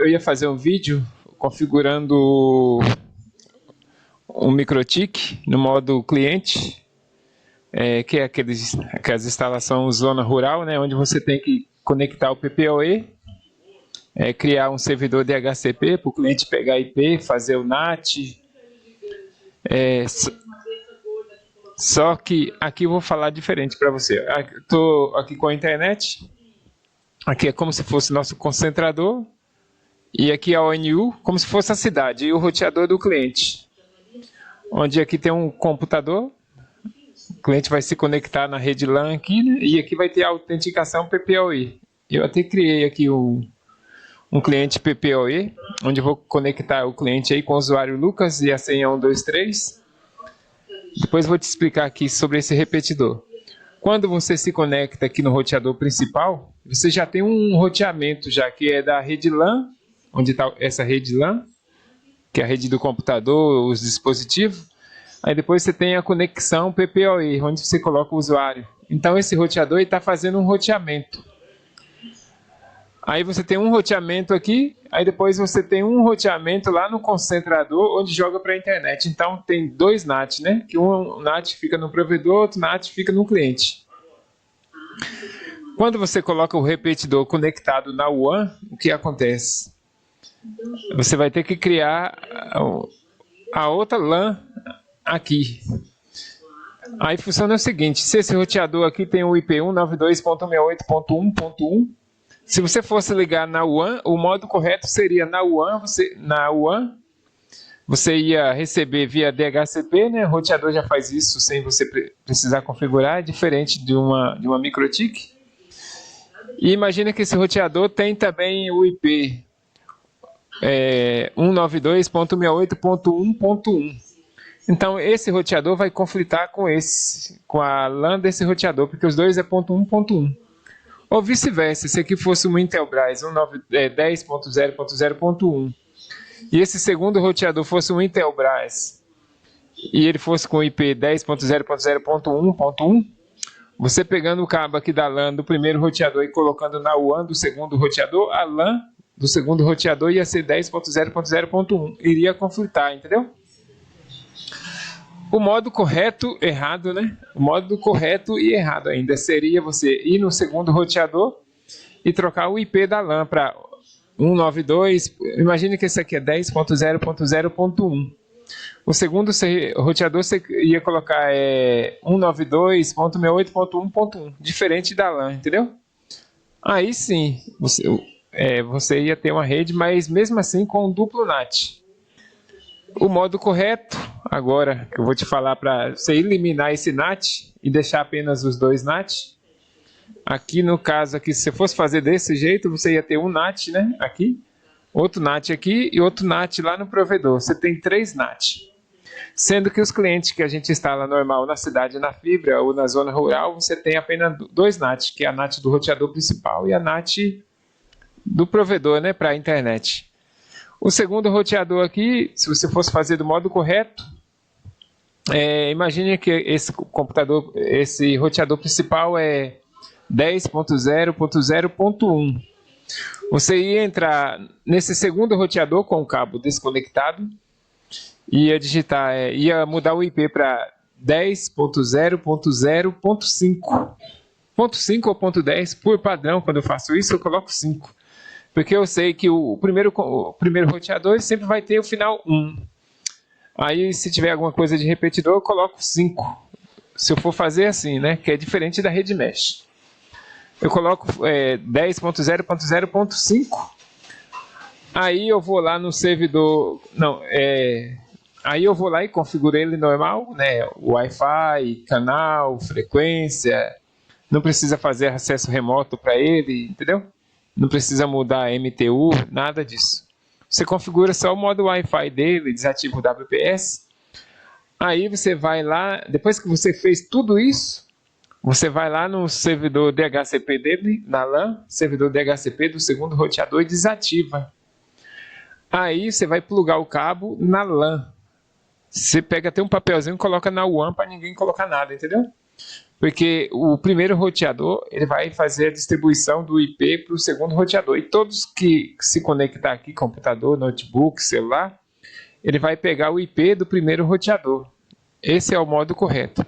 eu ia fazer um vídeo configurando um MikroTik no modo cliente, que é aquelas instalações zona rural, né, onde você tem que conectar o PPoE, criar um servidor DHCP para o cliente pegar IP, fazer o NAT. Só que aqui eu vou falar diferente para você. Estou aqui com a internet. Aqui é como se fosse nosso concentrador. E aqui é a ONU, como se fosse a cidade. E o roteador do cliente. Onde aqui tem um computador. O cliente vai se conectar na rede LAN aqui, né? E aqui vai ter a autenticação PPoE. Eu até criei aqui um cliente PPoE, onde eu vou conectar o cliente aí com o usuário Lucas e a senha 123. Depois eu vou te explicar aqui sobre esse repetidor. Quando você se conecta aqui no roteador principal, você já tem um roteamento já que é da rede LAN, onde está essa rede LAN, que é a rede do computador, os dispositivos. Aí depois você tem a conexão PPoE, onde você coloca o usuário. Então esse roteador está fazendo um roteamento. Aí você tem um roteamento aqui, aí depois você tem um roteamento lá no concentrador, onde joga para a internet. Então tem dois NAT, né? Que um NAT fica no provedor, outro NAT fica no cliente. Quando você coloca o repetidor conectado na WAN, o que acontece? Você vai ter que criar a outra LAN aqui. Aí funciona o seguinte, se esse roteador aqui tem o IP 192.168.1.1, se você fosse ligar na WAN, o modo correto seria na WAN, você ia receber via DHCP, né? O roteador já faz isso sem você precisar configurar, diferente de uma MikroTik. E imagina que esse roteador tem também o IP 192.68.1.1. Então esse roteador vai conflitar com a LAN desse roteador, porque os dois é .1.1. Ou vice-versa, se aqui fosse um Intelbras 10.0.0.1 e esse segundo roteador fosse um Intelbras e ele fosse com IP 10.0.0.1.1, você pegando o cabo aqui da LAN do primeiro roteador e colocando na WAN do segundo roteador, a LAN do segundo roteador ia ser 10.0.0.1, iria conflitar, entendeu? O modo correto, errado, né? O modo correto e errado ainda seria você ir no segundo roteador e trocar o IP da LAN para 192. Imagine que esse aqui é 10.0.0.1. O segundo roteador você ia colocar 192.68.1.1, diferente da LAN, entendeu? Aí sim, você ia ter uma rede, mas mesmo assim com um duplo NAT. O modo correto, agora que eu vou te falar para você eliminar esse NAT e deixar apenas os dois NAT. Aqui no caso, aqui, se você fosse fazer desse jeito, você ia ter um NAT, né? Aqui, outro NAT aqui e outro NAT lá no provedor. Você tem 3 NAT. Sendo que os clientes que a gente instala normal na cidade, na fibra ou na zona rural, você tem apenas 2 NAT, que é a NAT do roteador principal e a NAT do provedor, né, para a internet. O segundo roteador aqui, se você fosse fazer do modo correto, imagine que esse roteador principal é 10.0.0.1. Você ia entrar nesse segundo roteador com o cabo desconectado, ia digitar, ia mudar o IP para 10.0.0.5. Ponto 5 ou ponto 10, por padrão, quando eu faço isso, eu coloco 5. Porque eu sei que o primeiro roteador sempre vai ter o final 1. Aí, se tiver alguma coisa de repetidor, eu coloco 5. Se eu for fazer assim, né? Que é diferente da rede mesh. Eu coloco 10.0.0.5. Aí eu vou lá no servidor... Aí eu vou lá e configuro ele normal, né? Wi-Fi, canal, frequência. Não precisa fazer acesso remoto para ele, entendeu? Não precisa mudar MTU, nada disso. Você configura só o modo Wi-Fi dele, desativa o WPS. Aí você vai lá, depois que você fez tudo isso, você vai lá no servidor DHCP dele, na LAN, servidor DHCP do segundo roteador e desativa. Aí você vai plugar o cabo na LAN. Você pega até um papelzinho e coloca na WAN para ninguém colocar nada, entendeu? Porque o primeiro roteador ele vai fazer a distribuição do IP para o segundo roteador. E todos que se conectar aqui, computador, notebook, celular, ele vai pegar o IP do primeiro roteador. Esse é o modo correto.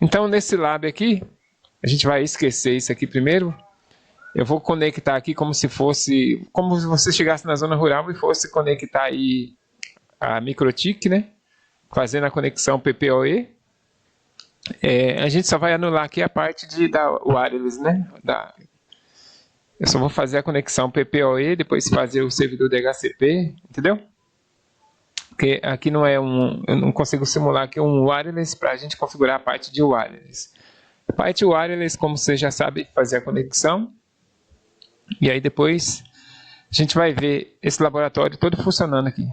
Então, nesse lab aqui, a gente vai esquecer isso aqui primeiro. Eu vou conectar aqui como se fosse, como se você chegasse na zona rural e fosse conectar aí a MikroTik, né? Fazendo a conexão PPoE. A gente só vai anular aqui a parte da wireless, né? Eu só vou fazer a conexão PPoE, depois fazer o servidor DHCP, entendeu? Porque aqui não é eu não consigo simular aqui um wireless para a gente configurar a parte de wireless. A parte wireless, como você já sabe, fazer a conexão. E aí depois a gente vai ver esse laboratório todo funcionando aqui.